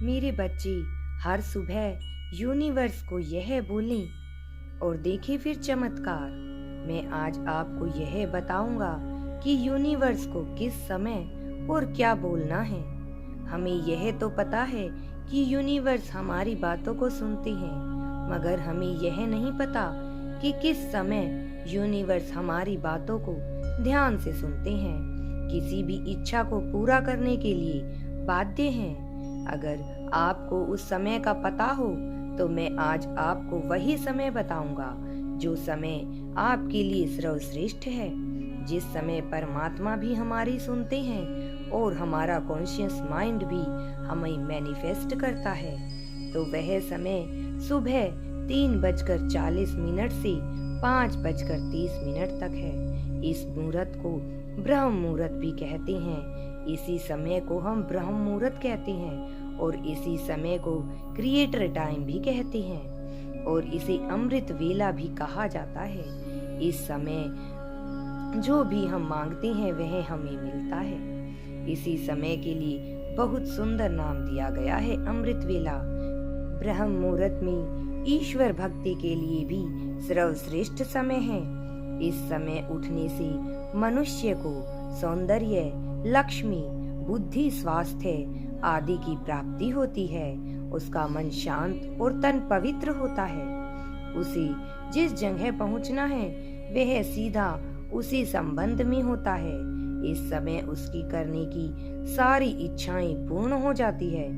मेरे बच्चे हर सुबह यूनिवर्स को यह बोलें और देखें फिर चमत्कार। मैं आज आपको यह बताऊंगा कि यूनिवर्स को किस समय और क्या बोलना है। हमें यह तो पता है कि यूनिवर्स हमारी बातों को सुनते हैं, मगर हमें यह नहीं पता कि किस समय यूनिवर्स हमारी बातों को ध्यान से सुनते हैं, किसी भी इच्छा को पूरा करने के लिए बाध्य हैं। अगर आपको उस समय का पता हो तो मैं आज आपको वही समय बताऊंगा जो समय आपके लिए सर्वश्रेष्ठ है, जिस समय परमात्मा भी हमारी सुनते हैं और हमारा कॉन्शियस माइंड भी हमें मैनिफेस्ट करता है। तो वह समय सुबह 3:40 से 5:30 तक है। इस मुहूर्त को ब्रह्म मुहूर्त भी कहते हैं। इसी समय को हम ब्रह्म मुहूर्त कहते हैं और इसी समय को क्रिएटर टाइम भी कहते हैं और इसे अमृत वेला भी कहा जाता है। इस समय जो भी हम मांगते हैं वह हमें मिलता है। इसी समय के लिए बहुत सुंदर नाम दिया गया है अमृत वेला। ब्रह्म मुहूर्त में ईश्वर भक्ति के लिए भी सर्वश्रेष्ठ समय है। इस समय उठने से मनुष्य को सौंदर्य, लक्ष्मी, बुद्धि, स्वास्थ्य आदि की प्राप्ति होती है। उसका मन शांत और तन पवित्र होता है। उसे जिस जगह पहुंचना है वह सीधा उसी संबंध में होता है। इस समय उसकी करने की सारी इच्छाएं पूर्ण हो जाती है।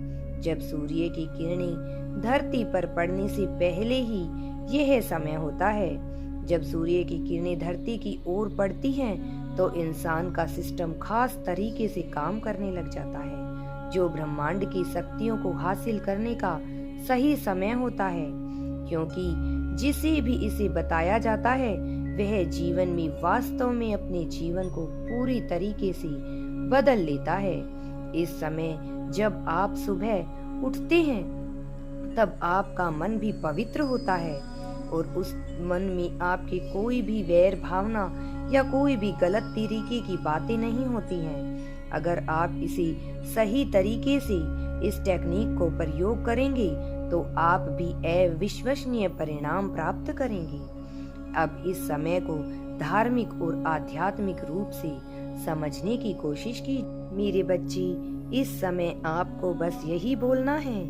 जब सूर्य की किरणें धरती पर पड़ने से पहले ही यह समय होता है। जब सूर्य की किरणें धरती की ओर पड़ती हैं तो इंसान का सिस्टम खास तरीके से काम करने लग जाता है, जो ब्रह्मांड की शक्तियों को हासिल करने का सही समय होता है, क्योंकि जिसे भी इसे बताया जाता है वह जीवन में वास्तव में अपने जीवन को पूरी तरीके से बदल लेता है। इस समय जब आप सुबह उठते हैं तब आपका मन भी पवित्र होता है और उस मन में आपकी कोई भी वैर भावना या कोई भी गलत तरीके की बातें नहीं होती हैं। अगर आप इसे सही तरीके से इस टेक्निक को प्रयोग करेंगे तो आप भी अविश्वसनीय परिणाम प्राप्त करेंगे। अब इस समय को धार्मिक और आध्यात्मिक रूप से समझने की कोशिश की। मेरे बच्चे, इस समय आपको बस यही बोलना है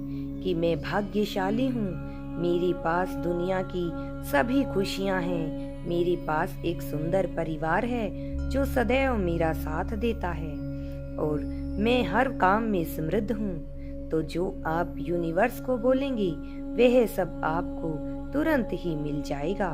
कि मैं भाग्यशाली हूँ, मेरे पास दुनिया की सभी खुशियाँ हैं, मेरे पास एक सुंदर परिवार है जो सदैव मेरा साथ देता है और मैं हर काम में समृद्ध हूँ। तो जो आप यूनिवर्स को बोलेंगे वह सब आपको तुरंत ही मिल जाएगा।